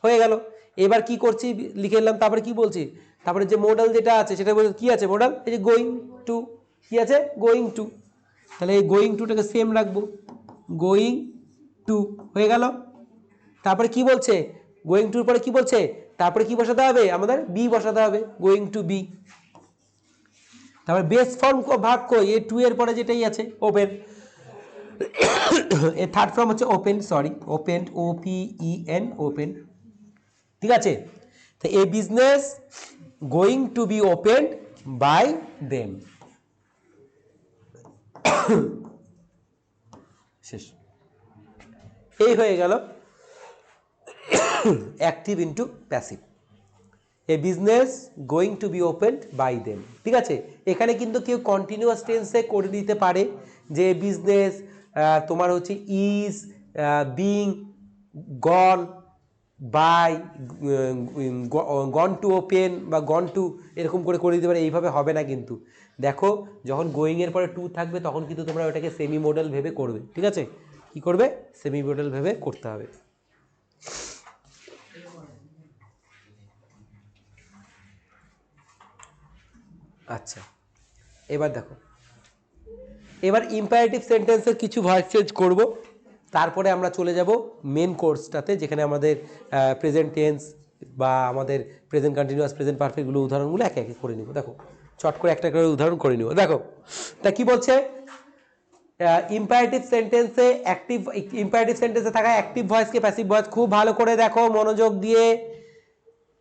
হয়ে গেল। এবার কি করছি, লিখে নিলাম, তারপরে কি বলছি, তারপরে যে মডেল যেটা আছে সেটা বলছে কি আছে, মডেল এই যে গোয়িং টু, কি আছে, গোয়িং টু। তাহলে এই গোয়িং টুটাকে সেম রাখবো, গোয়িং টু, হয়ে গেল। তারপরে কি বলছে, গোয়িং টুর পরে কি বলছে, তারপরে কি বসাতে হবে, আমাদের বি বসাতে হবে, গোয়িং টু বি। তারপরে বেস ফর্ম ভাগ কই, এ টু এর পরে যেটাই আছে, ওপেন। এর থার্ড ফর্ম হচ্ছে open, sorry, open, OPEN, open, ঠিক আছে? তো a business going to be open by them, শেষ। এই হয়ে গেল active into passive, a business going to be opened by them, ঠিক আছে? এখানে কিন্তু কেউ কন্টিনিউয়াস টেন্সে করে দিতে পারে যে বিজনেস তোমার হচ্ছে is being gone by, gone to open বা গন টু, এরকম করে দিতে পারে, এইভাবে হবে না কিন্তু। দেখো যখন গোয়িংয়ের পরে টু থাকবে তখন কিন্তু তোমরা ওটাকে সেমি মডেল ভেবে করবে, ঠিক আছে? কি করবে, সেমি মডেল ভেবে করতে হবে। আচ্ছা, এবার দেখো, এবার ইম্পারেটিভ সেন্টেন্সের কিছু ভয়েস চেঞ্জ করব, তারপরে আমরা চলে যাব মেন কোর্সটাতে, যেখানে আমাদের প্রেজেন্ট টেন্স বা আমাদের প্রেজেন্ট কন্টিনিউয়াস, প্রেজেন্ট পারফেক্টগুলো, উদাহরণগুলো একে একে করে নিব। দেখো চট করে একটা করে উদাহরণ করে নিব। দেখো তা কি বলছে, ইম্পারেটিভ সেন্টেন্সে ইম্পারেটিভ সেন্টেন্সে থাকা অ্যাক্টিভ ভয়েসকে প্যাসিভ ভয়েস, খুব ভালো করে দেখো মনোযোগ দিয়ে।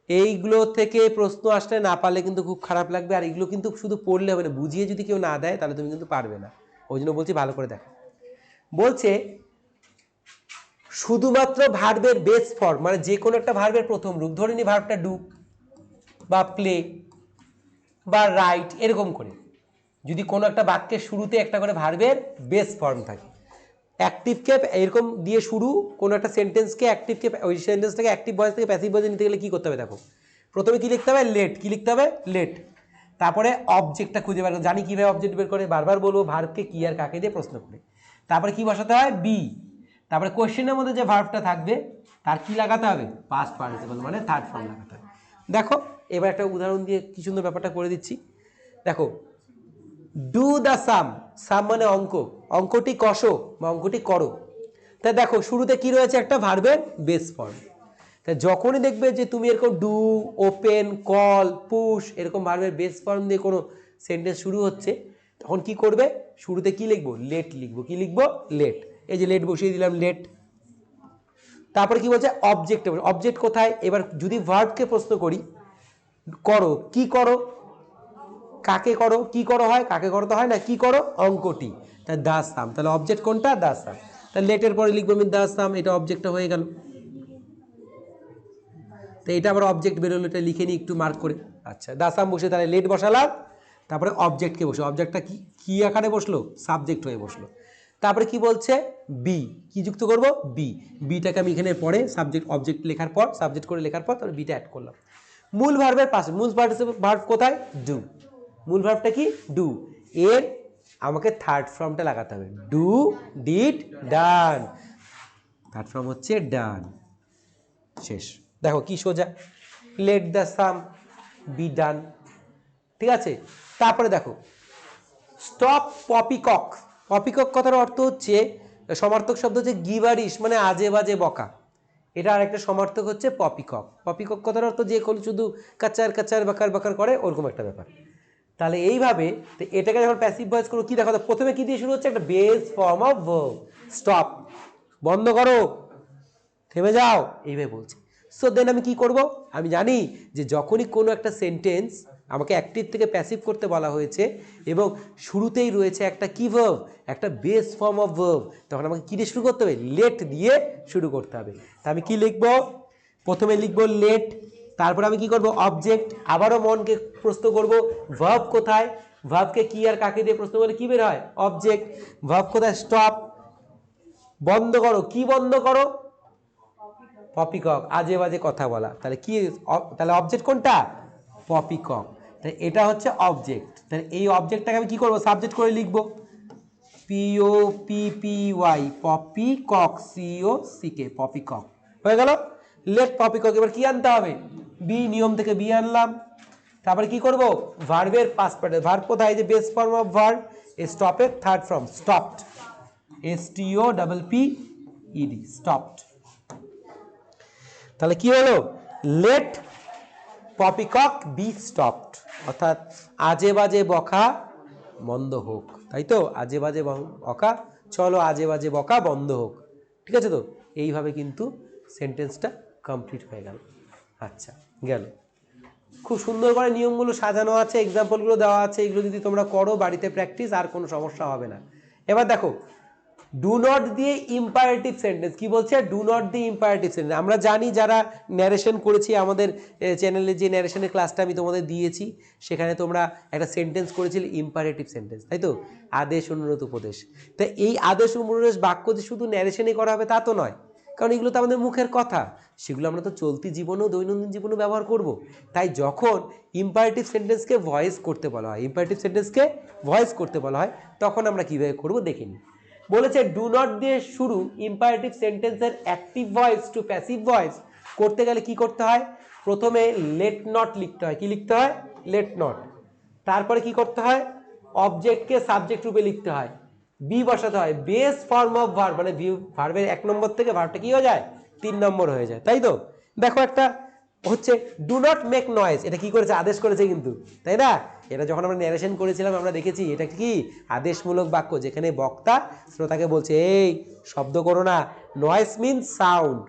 এইগুলো থেকে প্রশ্ন আসলে না পারলে কিন্তু খুব খারাপ লাগবে, আর এগুলো কিন্তু শুধু পড়লে হবে না, বুঝিয়ে যদি কেউ না দেয় তাহলে তুমি কিন্তু পারবে না। ওই জন্য বলছি ভালো করে দেখো। বলছে শুধুমাত্র ভার্বের বেস ফর্ম, মানে যে কোনো একটা ভার্বের প্রথম রূপ, ধরে নি ভার্বটা ডু বা প্লে বা রাইট, এরকম করে যদি কোনো একটা বাক্যের শুরুতে একটা করে ভার্বের বেস ফর্ম থাকে, অ্যাক্টিভকে এরকম দিয়ে শুরু, কোনো একটা সেন্টেন্সকে অ্যাক্টিভকে, ওই সেন্টেন্সটাকে অ্যাক্টিভ ভয়েস থেকে প্যাসিভ ভয়েসে নিতে গেলে কী করতে হবে, দেখো প্রথমে কী লিখতে হবে, লেট। কী লিখতে হবে, লেট। তারপরে অবজেক্টটা খুঁজে বের করে, জানি কীভাবে অবজেক্ট বের করে, বারবার বলবো ভার্বকে কী আর কাকে দিয়ে প্রশ্ন করে। তারপরে কী বসাতে হয়, বি। তারপরে কোয়েশ্চেনের মধ্যে যে ভার্বটা থাকবে তার কী লাগাতে হবে, পাস্ট পার্টিসিপল, মানে থার্ড ফর্ম লাগাতে হবে। দেখো এবার একটা উদাহরণ দিয়ে কি সুন্দর ব্যাপারটা করে দিচ্ছি। দেখো ডু দ্য সাম, সাম মানে অঙ্ক, অঙ্কটি কষো বা অঙ্কটি করো। তা দেখো শুরুতে কি রয়েছে, একটা ভার্বের বেস ফর্ম। তা যখনই দেখবে যে তুমি এরকম ডু, ওপেন, কল, পুশ, এরকম ভার্বের বেস ফর্ম দিয়ে কোনো সেন্টেন্স শুরু হচ্ছে, তখন কি করবে, শুরুতে কি লিখবো, লেট লিখবো। কি লিখবো, লেট। এই যে লেট বসিয়ে দিলাম, লেট। তারপরে কি বলছে, অবজেক্ট। অবজেক্ট কোথায়, এবার যদি ভার্বকে প্রশ্ন করি, করো, কি করো, কাকে করো, কি করো হয়, কাকে করো তো হয় না, কি করো, অঙ্কটি। তাই দা সাম, তাহলে অবজেক্ট কোনটা, দা সাম। তাহলে লেটের পরে লিখবো আমি দা সাম, এটা অবজেক্টটা হয়ে গেল। তো এটা আবার অবজেক্ট বেরোলো, এটা লিখে নিই একটু মার্ক করে। আচ্ছা, দা সাম বসে তাহলে লেট বসালাম, তারপরে অবজেক্টকে বসে, অবজেক্টটা কি কি আকারে বসলো, সাবজেক্ট হয়ে বসলো। তারপরে কি বলছে, বি, কি যুক্ত করব, বি। বিটাকে আমি এখানে পরে সাবজেক্ট, অবজেক্ট লেখার পর, সাবজেক্ট করে লেখার পর তারপরে বিটা অ্যাড করলাম। মূল ভার্বের পাশে, মূল ভার্ব কোথায়, ডু। মূল ভার্বটা কি, ডু। এর আমাকে থার্ড ফর্মটা লাগাতে হবে, do, did, done. Third form হচ্ছে ডান, শেষ। দেখো কি সোজা, let the sum be done, ঠিক আছে? তারপরে দেখো স্টপ পপিকক। পপিকক কথার অর্থ হচ্ছে, সমার্থক শব্দ হচ্ছে গিবারিশ, মানে আজে বাজে বকা। এটা আরেকটা সমার্থক হচ্ছে পপিকক। পপিকক কথার অর্থ যে শুধু কাচার কাচার বাকার বাকার করে, ওরকম একটা ব্যাপার। তাহলে এইভাবে এটাকে যখন প্যাসিভ ভয়েস করো, কি দেখো প্রথমে কি দিয়ে শুরু হচ্ছে, একটা base form of verb, stop, বন্ধ করো, থেমে যাও, এইভাবে বলছি। সো দেন আমি কি করব, আমি জানি যে যখনই কোনো একটা সেন্টেন্স আমাকে অ্যাক্টিভ থেকে প্যাসিভ করতে বলা হয়েছে এবং শুরুতেই রয়েছে একটা কি ভার্ব, একটা বেস ফর্ম অফ ভার্ব, তখন আমাকে কি দিয়ে শুরু করতে হবে, লেট দিয়ে শুরু করতে হবে। তা আমি কি লিখব, প্রথমে লিখব লেট, তারপর আমি কি করব অবজেক্ট, আবারও মনকে প্রশ্ন করব ভার্ব কোথায়, ভার্বকে কি আর কাকে দিয়ে প্রশ্ন করলে কি বের হয় অবজেক্ট, ভার্ব কোথায় স্টপ, বন্ধ করো কি বন্ধ করো পপিকক, আজে বাজে কথা বলা, তাহলে কি তাহলে অবজেক্ট কোনটা পপিকক, তাহলে এটা হচ্ছে অবজেক্ট, তাহলে এই অবজেক্টটাকে আমি কি করব সাবজেক্ট করে লিখব POPPY পপিকক COCK পপিকক হয়ে গেল। লেট পপিকক, এবার কি আনতে হবে বি, নিয়ম থেকে বি আনলাম, তারপরে কি করব ভার্বের পাস্ট পার্টে, ভার্ব কোথায় যে বেস ফর্ম অফ ভার্ব, স্টপের third form stopped STOPPED stopped, তাহলে কি হলো লেট পপিকক বি স্টপড, অর্থাৎ আজে বাজে বকা বন্ধ হোক, তাই তো আজে বাজে বকা, চলো আজে বাজে বকা বন্ধ হোক, ঠিক আছে তো, এইভাবে কিন্তু সেন্টেন্সটা কমপ্লিট হয়ে গেল। আচ্ছা গেল, খুব সুন্দর করে নিয়মগুলো সাজানো আছে, এক্সাম্পলগুলো দেওয়া আছে, এগুলো যদি তোমরা করো বাড়িতে প্র্যাকটিস আর কোনো সমস্যা হবে না। এবার দেখো ডু নট দিয়ে ইম্পারেটিভ সেন্টেন্স, কি বলছে ডু নট দিয়ে ইম্পারেটিভ সেন্টেন্স, আমরা জানি যারা ন্যারেশন করেছি আমাদের চ্যানেলে, যে ন্যারেশনের ক্লাসটা আমি তোমাদের দিয়েছি সেখানে তোমরা একটা সেন্টেন্স করেছিলে ইম্পারেটিভ সেন্টেন্স, তাই তো আদেশ অনুরোধ উপদেশ, তো এই আদেশ অনুরোধ বাক্য যে শুধু ন্যারেশনই করা হবে তা তো নয়, কারণ এগুলো তো আমাদের মুখের কথা, সেগুলো আমরা তো চলতি জীবনেও দৈনন্দিন জীবনেও ব্যবহার করব, তাই যখন ইম্পারেটিভ সেন্টেন্সকে ভয়েস করতে বলা হয়, ইম্পারেটিভ সেন্টেন্সকে ভয়েস করতে বলা হয়, তখন আমরা কীভাবে করবো দেখে নিই। বলেছে ডু নট দিয়ে শুরু ইম্পারেটিভ সেন্টেন্সের active voice to passive voice করতে গেলে কি করতে হয়, প্রথমে লেট নট লিখতে হয়, কি লিখতে হয় লেট নট, তারপরে কি করতে হয় অবজেক্টকে সাবজেক্ট রূপে লিখতে হয়, বি বসাতে হয়, বেস ফর্ম অফ ভার্ব মানে ভার্বের 1 নম্বর থেকে ভার্বটা কি হয়ে যায় 3 নম্বর হয়ে যায়, তাই তো। দেখো একটা হচ্ছে ডু নট মেক নয়েজ, এটা কি করেছে আদেশ করেছে কিন্তু, তাই না, এটা যখন আমরা ন্যারেশন করেছিলাম আমরা দেখেছি এটা কি আদেশমূলক বাক্য, যেখানে বক্তা শ্রোতাকে বলছে এই শব্দ করো না, নয়েজ মিনস সাউন্ড,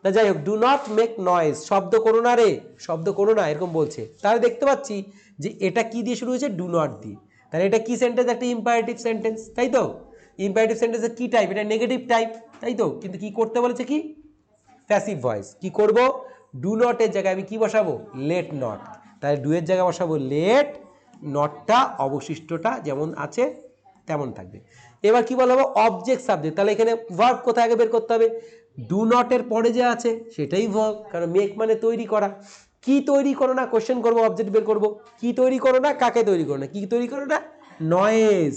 না যাই হোক ডু নট মেক নয়েজ শব্দ করো না রে, শব্দ করো না এরকম বলছে, তাহলে দেখতে পাচ্ছি যে এটা কি দিয়ে শুরু হয়েছে ডু নট দিয়ে, তাহলে এটা কি সেন্টেন্স একটা ইম্পারেটিভ সেন্টেন্স, তাই তো, ইম্পারেটিভ সেন্টেন্সের কি টাইপ এটা নেগেটিভ টাইপ, তাই তো, কিন্তু কি করতে বলেছে কি প্যাসিভ ভয়েস, কি করব ডু নটের জায়গায় আমি কি বসাবো লেট নট, তাহলে ডু এর জায়গায় বসাবো লেট, নটটা অবশিষ্টটা যেমন আছে তেমন থাকবে। এবার কি বলা হবে অবজেক্ট সাবজেক্ট, তাহলে এখানে ভার্ব কোথায় আগে বের করতে হবে, ডু নটের পরে যে আছে সেটাই ভার্ব, কারণ মেক মানে তৈরি করা, কি তৈরি করো না কোশ্চেন করবো অবজেক্ট বের করবো, কি তৈরি করো না কাকে তৈরি করো না, কি তৈরি করো না নয়েজ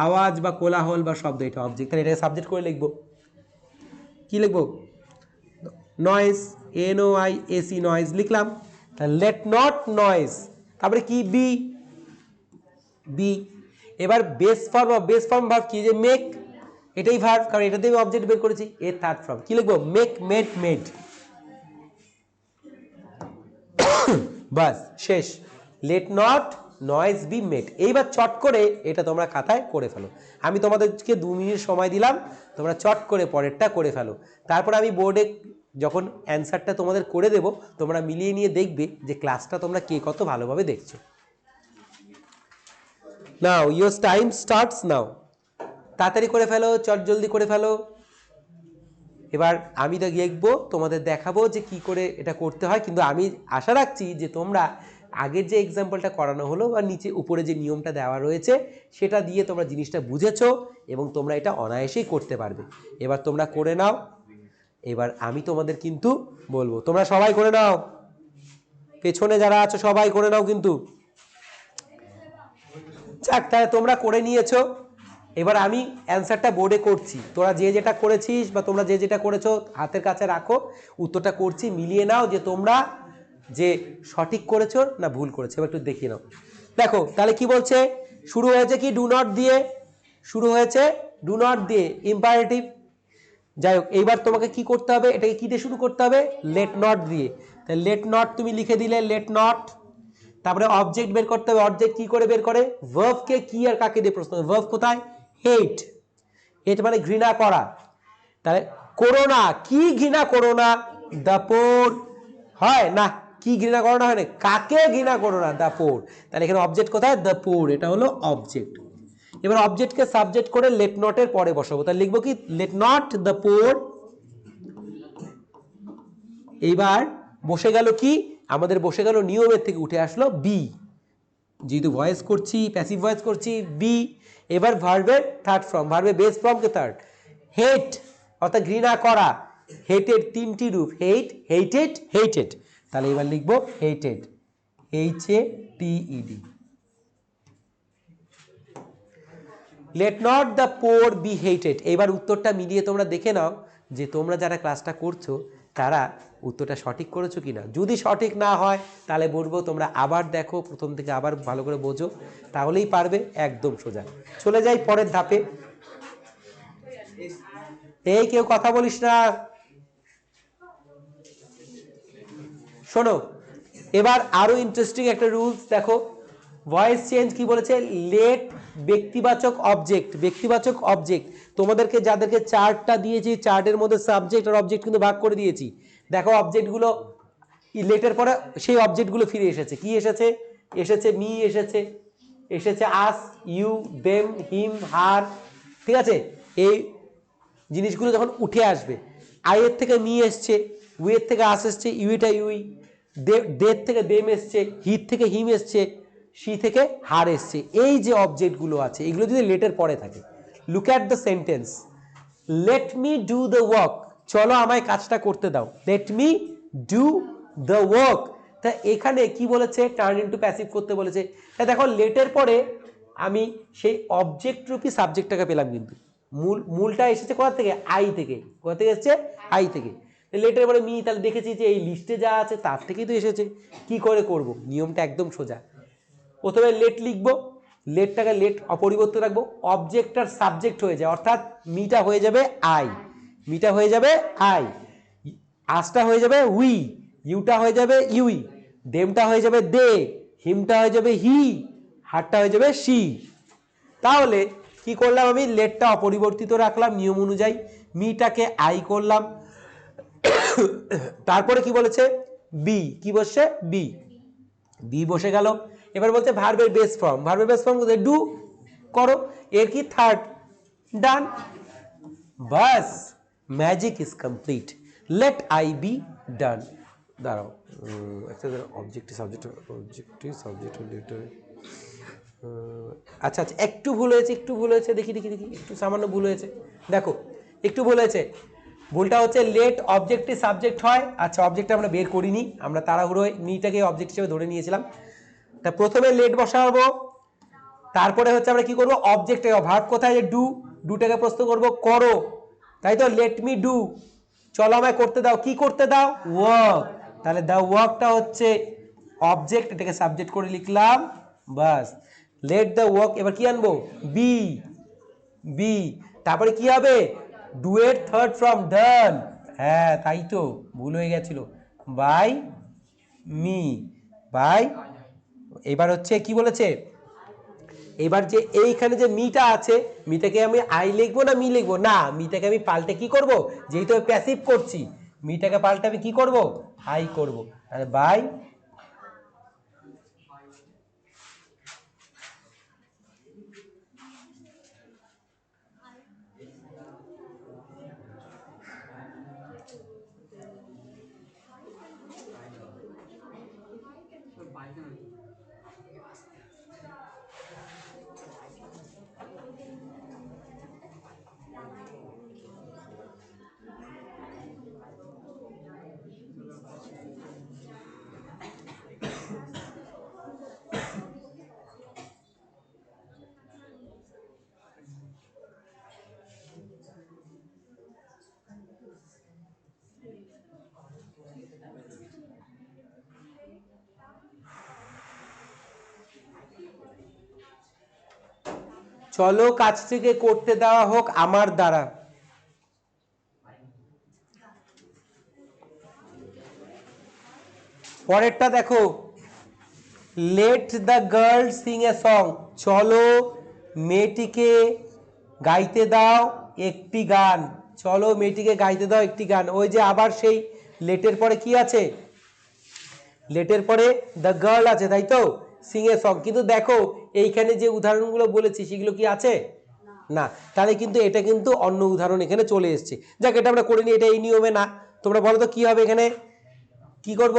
আওয়াজ বা কোলাহল বা শব্দ, এটা অবজেক্ট, তাহলে এটাকে সাবজেক্ট করে লিখবো, কি লিখবো নয়েজ NOISE নয়েজ লিখলাম, লেট নট নয়েজ, তারপরে কি বি বি, এবার বেস ফর্ম ভার্ব কি যে মেক, এটাই ভার্ব কারণ এটা দিয়ে আমি অবজেক্ট বের করেছি, এর থার্ড ফর্ম কি লিখবো মেক মেড মেড, বাস শেষ, let not noise be made. এইবার চট করে এটা তোমরা খাতায় করে ফেলো, আমি তোমাদেরকে 2 মিনিট সময় দিলাম, তোমরা চট করে পরেরটা করে ফেলো, তারপর আমি বোর্ডে যখন অ্যান্সারটা তোমাদের করে দেব তোমরা মিলিয়ে নিয়ে দেখবে যে ক্লাসটা তোমরা কে কত ভালোভাবে দেখছো। নাও ইয়োর টাইম স্টার্টস নাও, তাড়াতাড়ি করে ফেলো, চট জলদি করে ফেলো। এবার আমি তো দেখবো তোমাদের দেখাবো যে কি করে এটা করতে হয়, কিন্তু আমি আশা রাখছি যে তোমরা আগের যে এক্সাম্পলটা করানো হলো বা নিচে উপরে যে নিয়মটা দেওয়া রয়েছে সেটা দিয়ে তোমরা জিনিসটা বুঝেছো এবং তোমরা এটা অনায়াসেই করতে পারবে। এবার তোমরা করে নাও, এবার আমি তোমাদের কিন্তু বলবো তোমরা সবাই করে নাও, পেছনে যারা আছো সবাই করে নাও কিন্তু, যাক তাহলে তোমরা করে নিয়েছো, এবার আমি অ্যান্সারটা বোর্ডে করছি, তোরা যে যেটা করেছিস বা তোমরা যে যেটা করেছো হাতের কাছে রাখো, উত্তরটা করছি মিলিয়ে নাও যে তোমরা যে সঠিক করেছো না ভুল করেছো, এবার একটু দেখিয়ে নাও। দেখো তাহলে কি বলছে, শুরু হয়েছে কি ডু নট দিয়ে, শুরু হয়েছে ডু নট দিয়ে ইম্পারেটিভ, যাই হোক এইবার তোমাকে কি করতে হবে, এটাকে কি দিয়ে শুরু করতে হবে লেট নট দিয়ে, তাহলে লেট নট তুমি লিখে দিলে লেট নট, তারপরে অবজেক্ট বের করতে হবে, অবজেক্ট কি করে বের করে ভার্বকে কি আর কাকে দিয়ে প্রশ্ন, ভার্ব কোথায় হেট, হেট মানে ঘৃণা করা, তাহলে করোনা কি ঘৃণা করো না দ্য পোর, হয় না কি ঘৃণা করো না হয় না কাকে ঘৃণা করো না দ্য পোর, তাহলে এখানে অবজেক্ট কোথায় দ্য পোর, এটা হলো অবজেক্ট। এবার অবজেক্টকে সাবজেক্ট করে লেট নটের পরে বসাবো, তাহলে লিখবো কি লেট নট দ্য পোর, এইবার বসে গেল কি, আমাদের বসে গেল নিয়মের থেকে উঠে আসলো বি, যেহেতু ভয়েস করছি, প্যাসিভ ভয়েস করছি, বি। এবার ভার্বের থার্ড ফর্ম, ভার্বের বেস ফর্মকে থার্ড, হেট অর্থাৎ ঘৃণা করা, হেটের তিনটি রূপ, হেট, হেটেড, হেটেড। তাহলে এবার লিখবো hated, HATED। Let not the poor be hated. এবার উত্তরটা মিলিয়ে তোমরা দেখে নাও যে তোমরা যারা ক্লাসটা করছো তারা উত্তরটা সঠিক করেছো কি না। যদি সঠিক না হয় তাহলে বলবো তোমরা আবার দেখো, প্রথম থেকে আবার ভালো করে বোঝো, তাহলেই পারবে, একদম সোজা। চলে যাই পরের ধাপে। এই কেউ কথা বলিস না, শোনো। এবার আরো ইন্টারেস্টিং একটা রুলস দেখো, ভয়েস চেঞ্জ কি বলেছে, লেট ব্যক্তিবাচক অবজেক্ট, ব্যক্তিবাচক অবজেক্ট। তোমাদেরকে যাদেরকে চার্টটা দিয়েছি, চার্টের মধ্যে সাবজেক্ট আর অবজেক্ট কিন্তু ভাগ করে দিয়েছি। দেখো অবজেক্টগুলো লেটের পরে সেই অবজেক্টগুলো ফিরে এসেছে। কি এসেছে, এসেছে মি, এসেছে এসেছে আস, ইউ, দেম, হিম, হার, ঠিক আছে। এই জিনিসগুলো যখন উঠে আসবে, আইয়ের থেকে মি এসছে, উইয়ের থেকে আস এসছে, ইউটা ইউই, দের থেকে দেম এসছে, হির থেকে হিম এসছে, সি থেকে হার এসছে। এই যে অবজেক্টগুলো আছে এগুলো যদি লেটের পরে থাকে, look at the sentence, let me do the work, চলো আমায় কাজটা করতে দাও, let me do the work. তা এখানে কি বলেছে, টার্ন ইনটু প্যাসিভ করতে বলেছে। তা দেখো লেটের পরে আমি সেই অবজেক্ট রূপী সাবজেক্টটাকে পেলাম, কিন্তু মূলটা এসেছে কোথা থেকে, আই থেকে। কোথা থেকে এসেছে, আই থেকে। লেটের পরে মি, তাহলে দেখেছি যে এই লিস্টে যা আছে তার থেকেই তো এসেছে। কি করে করব, নিয়মটা একদম সোজা। প্রথমে লেট লিখবো, লেটটাকে লেট অপরিবর্তিত রাখবো, অবজেক্ট আর সাবজেক্ট হয়ে যায়, অর্থাৎ মিটা হয়ে যাবে আই, মিটা হয়ে যাবে আই, আসটা হয়ে যাবে উই, ইউটা হয়ে যাবে ইউই, দেমটা হয়ে যাবে দে, হিমটা হয়ে যাবে হি, হারটা হয়ে যাবে সি। তাহলে কি করলাম, আমি লেটটা অপরিবর্তিত রাখলাম নিয়ম অনুযায়ী, মিটাকে আই করলাম। তারপরে কি বলেছে, বি, কি বসছে, বি, বি বসে গেল। এবার বলছে ভার্বের বেস ফর্ম, ভার্বের বেস ফর্ম ডু করো, এর কি থার্ড, ডান, বাস, magic is complete, let I be done. দাঁড়াও, একটা objective subject, objective subject later, আচ্ছা আচ্ছা একটু ভুল হয়েছে, একটু ভুল হয়েছে, দেখি দেখি দেখি, একটু সামান্য ভুল হয়েছে, দেখো একটু ভুল হয়েছে। ভুলটা হচ্ছে লেট অবজেক্টিভ সাবজেক্ট হয়, আচ্ছা অবজেক্টটা আমরা বের করিনি, আমরা তাড়াহুড়োয় মিটাকে অবজেক্ট হিসেবে ধরে নিয়েছিলাম। তা প্রথমে লেট বসাবো, তারপরে হচ্ছে আমরা কি করবো, অবজেক্টে ভার্ব কোথায়, যে ডু, ডুটাকে প্রশ্ন করবো করো, তাই তো, লেট মি ডু, চলো আমায় করতে দাও, কি করতে দাও, ওয়ার্ক। তাহলে দ্য ওয়ার্কটা হচ্ছে অবজেক্ট, এটাকে সাবজেক্ট করে লিখলাম, বাস, লেট দ্য ওয়ার্ক। এবার কি আনবো, বি, বি, তারপরে কি হবে, ডু এর থার্ড ফর্ম ডান, হ্যাঁ তাই তো ভুল হয়ে গেছিল, বাই মি, বাই। এবার হচ্ছে কি বলেছে, এবার যে এইখানে যে মিটা আছে, মিটাকে আমি আই লিখবো না মি লিখবো, না মিটাকে আমি পাল্টে কি করব, যেহেতু আমি প্যাসিভ করছি, মিটাকে পাল্টে আমি কি করব, আই করব, তাহলে বাই। চলো কাজ থেকে করতে দেওয়া হোক আমার দ্বারা। পরেরটা দেখো, let the girl Singh a song, চলো মেয়েটিকে গাইতে দাও একটি গান, চলো মেয়েটিকে গাইতে দাও একটি গান। ওই যে আবার সেই লেটের পরে কি আছে, লেটের পরে দ্য গার্ল আছে, তাই তো, সিং এ সং। কিন্তু দেখো এইখানে যে উদাহরণগুলো বলেছি সেগুলো কি আছে, না, তাহলে কিন্তু এটা কিন্তু অন্য উদাহরণ এখানে চলে এসছে। যাক এটা আমরা করিনি, এটা এই নিয়মে না। তোমরা বলো তো কি হবে এখানে, কি করব?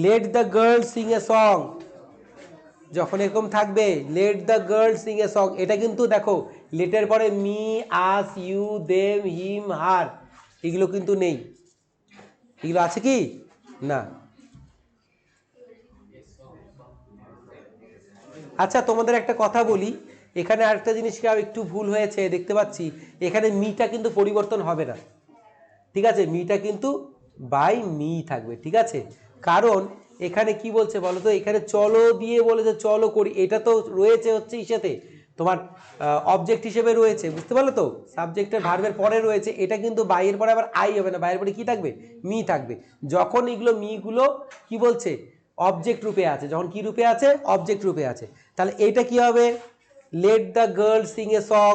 Let the girl Singh a song. যখন এরকম থাকবে let the girl Singh a song, এটা কিন্তু দেখো লেটের পরে মি, আস, ইউ, দেম, হিম, হার এগুলো কিন্তু নেই। এগুলো আছে কি? না। আচ্ছা তোমাদের একটা কথা বলি, এখানে আরেকটা জিনিস একটু ভুল হয়েছে দেখতে পাচ্ছি, এখানে মিটা কিন্তু পরিবর্তন হবে না, ঠিক আছে? মিটা কিন্তু বাই মি থাকবে, ঠিক আছে? কারণ এখানে কি বলছে বলো তো, এখানে চলো দিয়ে বলেছে চলো করি, এটা তো রয়েছে হচ্ছে ইসেতে তোমার অবজেক্ট হিসেবে রয়েছে, বুঝতে পারলো তো? সাবজেক্টের ভার্বের পরে রয়েছে, এটা কিন্তু বাইয়ের পরে আবার আই হবে না, বাইয়ের পরে কি থাকবে? মি থাকবে। যখন এগুলো মিগুলো কি বলছে অবজেক্ট রূপে আছে, যখন কি রূপে আছে? অবজেক্ট রূপে আছে, তাহলে এইটা কি হবে? Let the girl Singh a song,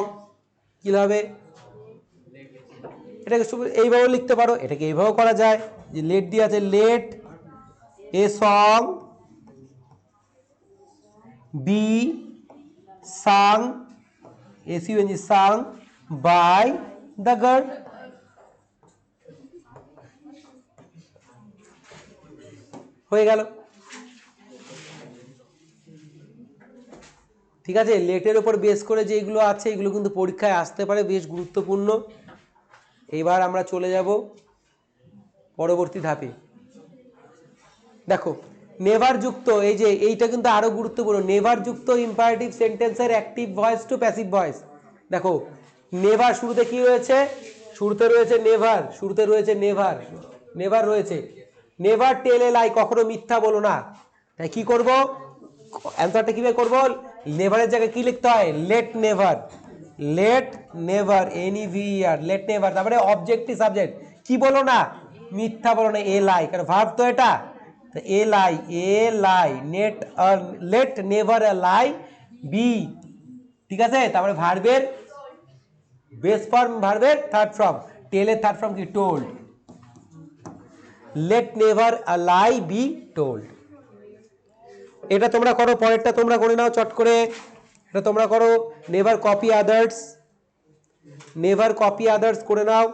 কি হবে? এটাকে এইভাবে লিখতে পারো, এটাকে এইভাবেও করা যায় যে লেট দিয়ে আছে, let a song be sung, S U N G sung by the girl. হয়ে গেল, ঠিক আছে? লেটের উপর বেস করে যেগুলো আছে এগুলো কিন্তু পরীক্ষায় আসতে পারে, বেশ গুরুত্বপূর্ণ। এবার আমরা চলে যাব পরবর্তী ধাপে। দেখো নেভার যুক্ত, এই যে এইটা কিন্তু আরো গুরুত্বপূর্ণ, নেভার যুক্ত ইম্পারেটিভ সেন্টেন্সের active voice to passive voice. দেখো নেভার শুরুতে কি রয়েছে? শুরুতে রয়েছে নেভার, শুরুতে রয়েছে নেভার, নেভার রয়েছে। নেভার টেল এ লাই, কখনো মিথ্যা বলো না। তাই কি করব? অ্যান্সারটা কিভাবে করব? নেভারের জায়গায় কি লিখতে হয়? Let never, let never, N E V E R, let never, তারপরে অবজেক্টিভ সাবজেক্ট, কি বলো না? মিথ্যা বলো না, এ লাই, কারণ ভার্ব তো এটা, a lie, a lie, net let never a lie be, ঠিক আছে? তারপরে ভার্বের বেস ফর্ম, ভার্বের থার্ড ফর্ম, টেলের থার্ড ফর্ম কি? Told. Let never a lie be told. এটা তোমরা করো, পরেরটা তোমরা করে নাও চট করে, এটা তোমরা করো। Never copy others, never copy others করে নাও।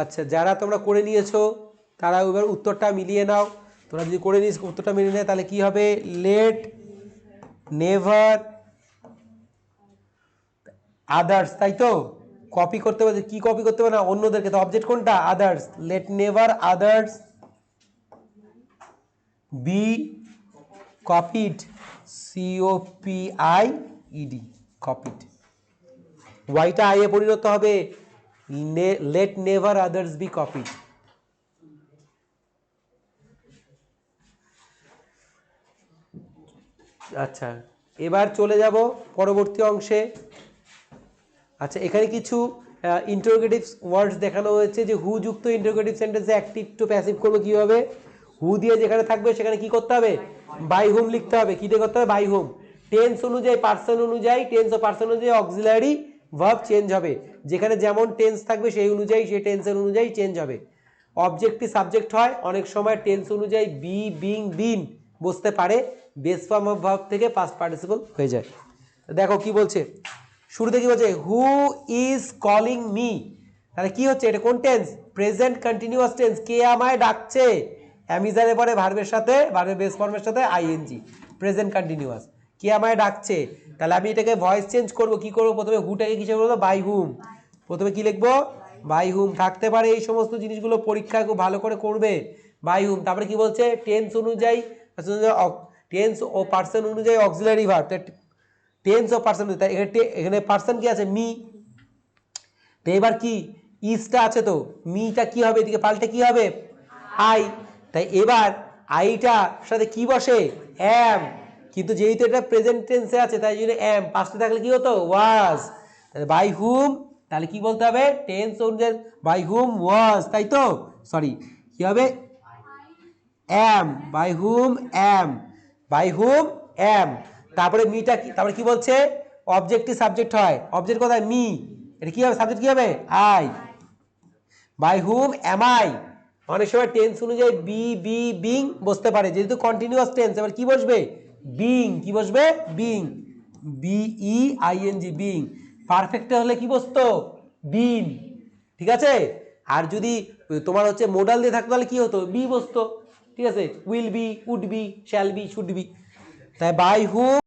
আচ্ছা যারা তোমরা করে নিয়েছো তারা এবার উত্তরটা মিলিয়ে নাও। তোমরা যদি করে নিস উত্তরটা মিলিয়ে নেয় তাহলে কি হবে? লেট নেভার আদার্স, তাই তো? কপি করতে হবে, কি কপি করতে হবে? না অন্যদেরকে, তো অবজেক্ট কোনটা? Others. Let never others be copied, COPIED, copied. ওয়াইটা আই এ পরিণত হবে, let never others be copied. আচ্ছা এবার চলে যাব পরবর্তী অংশে। আচ্ছা এখানে কিছু ইন্টারোগেটিভ ওয়ার্ডস দেখানো হয়েছে, যে হু যুক্ত ইন্টারোগেটিভ সেন্টেন্সে অ্যাক্টিভ টু প্যাসিভ করবো কীভাবে? হু দিয়ে যেখানে থাকবে সেখানে কি করতে হবে? বাই হুম লিখতে হবে। কী দিয়ে করতে হবে? By whom. টেন্স অনুযায়ী, পার্সন অনুযায়ী, টেন্স ও পার্সন অনুযায়ী অক্সিলারি ভার্ব চেঞ্জ হবে, যেখানে যেমন টেন্স থাকবে সেই অনুযায়ী, সেই টেন্সের অনুযায়ী চেঞ্জ হবে। অবজেক্টটি সাবজেক্ট হয়, অনেক সময় টেন্স অনুযায়ী বি, বিং, বিন বসতে পারে, বেস ফর্ম অফ ভার্ব থেকে পাস্ট পার্টিসিপল হয়ে যায়। দেখো কি বলছে, শুরুতে কি বলছে? হু ইজ কলিং মি, তাহলে কি হচ্ছে? এটা কোন টেন্স? Present continuous tense. কে আমায় ডাকছে? অ্যামিজারের পরে ভার্বের সাথে, ভার্বের বেস ফর্মের সাথে আইএনজি, প্রেজেন্ট কন্টিনিউয়াস। কে আমায় ডাকছে, তাহলে আমি এটাকে ভয়েস চেঞ্জ করব, কি করব? প্রথমে হুটাকে কিসে বলবো? বাই হুম। প্রথমে কি লিখবো? বাই হুম। থাকতে পারে এই সমস্ত জিনিসগুলো পরীক্ষায় খুব ভালো করে করবে, বাই হুম। তারপরে কি বলছে? টেন্স অনুযায়ী, টেন্স ও পার্সন অনুযায়ী অক্সিলারি ভার্ব, টেন্স ও পার্সন, এখানে পার্সন কি আছে? মি। তো এবার কি ইজটা আছে, তো মিটা কি হবে? এদিকে পাল্টে কি হবে? আই। তাই এবার আইটার সাথে কি বসে? অ্যাম। কিন্তু যেহেতু এটা প্রেজেন্ট টেন্সে আছে তাই জন্য অ্যাম, পাস্টে থাকলে কি হতো? ওয়াজ। বাই হুম, তাহলে কি বলতে হবে টেন্স অনুযায়ী বাই হুম ওয়াজ, তাই তো, সরি কি হবে অ্যাম, by whom am, by whom অ্যাম, তারপরে মিটা কি, তারপরে কি বলছে অবজেক্টই সাবজেক্ট হয়, অবজেক্ট কোথায় মি, এটা কি হবে সাবজেক্ট কি হবে I, by whom am I, অনেক সময় টেন্স অনুযায়ী বি বি বিং বসতে পারে, যেহেতু কন্টিনিউয়াস টেন্স এবার কি বসবে বিং, কি বসবে বিং, বিই আইএনজি বিং, পারফেক্টে হলে কি বসতো বিন, ঠিক আছে। আর যদি তোমার হচ্ছে মোডাল দিয়ে থাকতো তাহলে কি হতো বি বসতো, ঠিক আছে, will be, would be, shall be, should be, তাই বাই হুম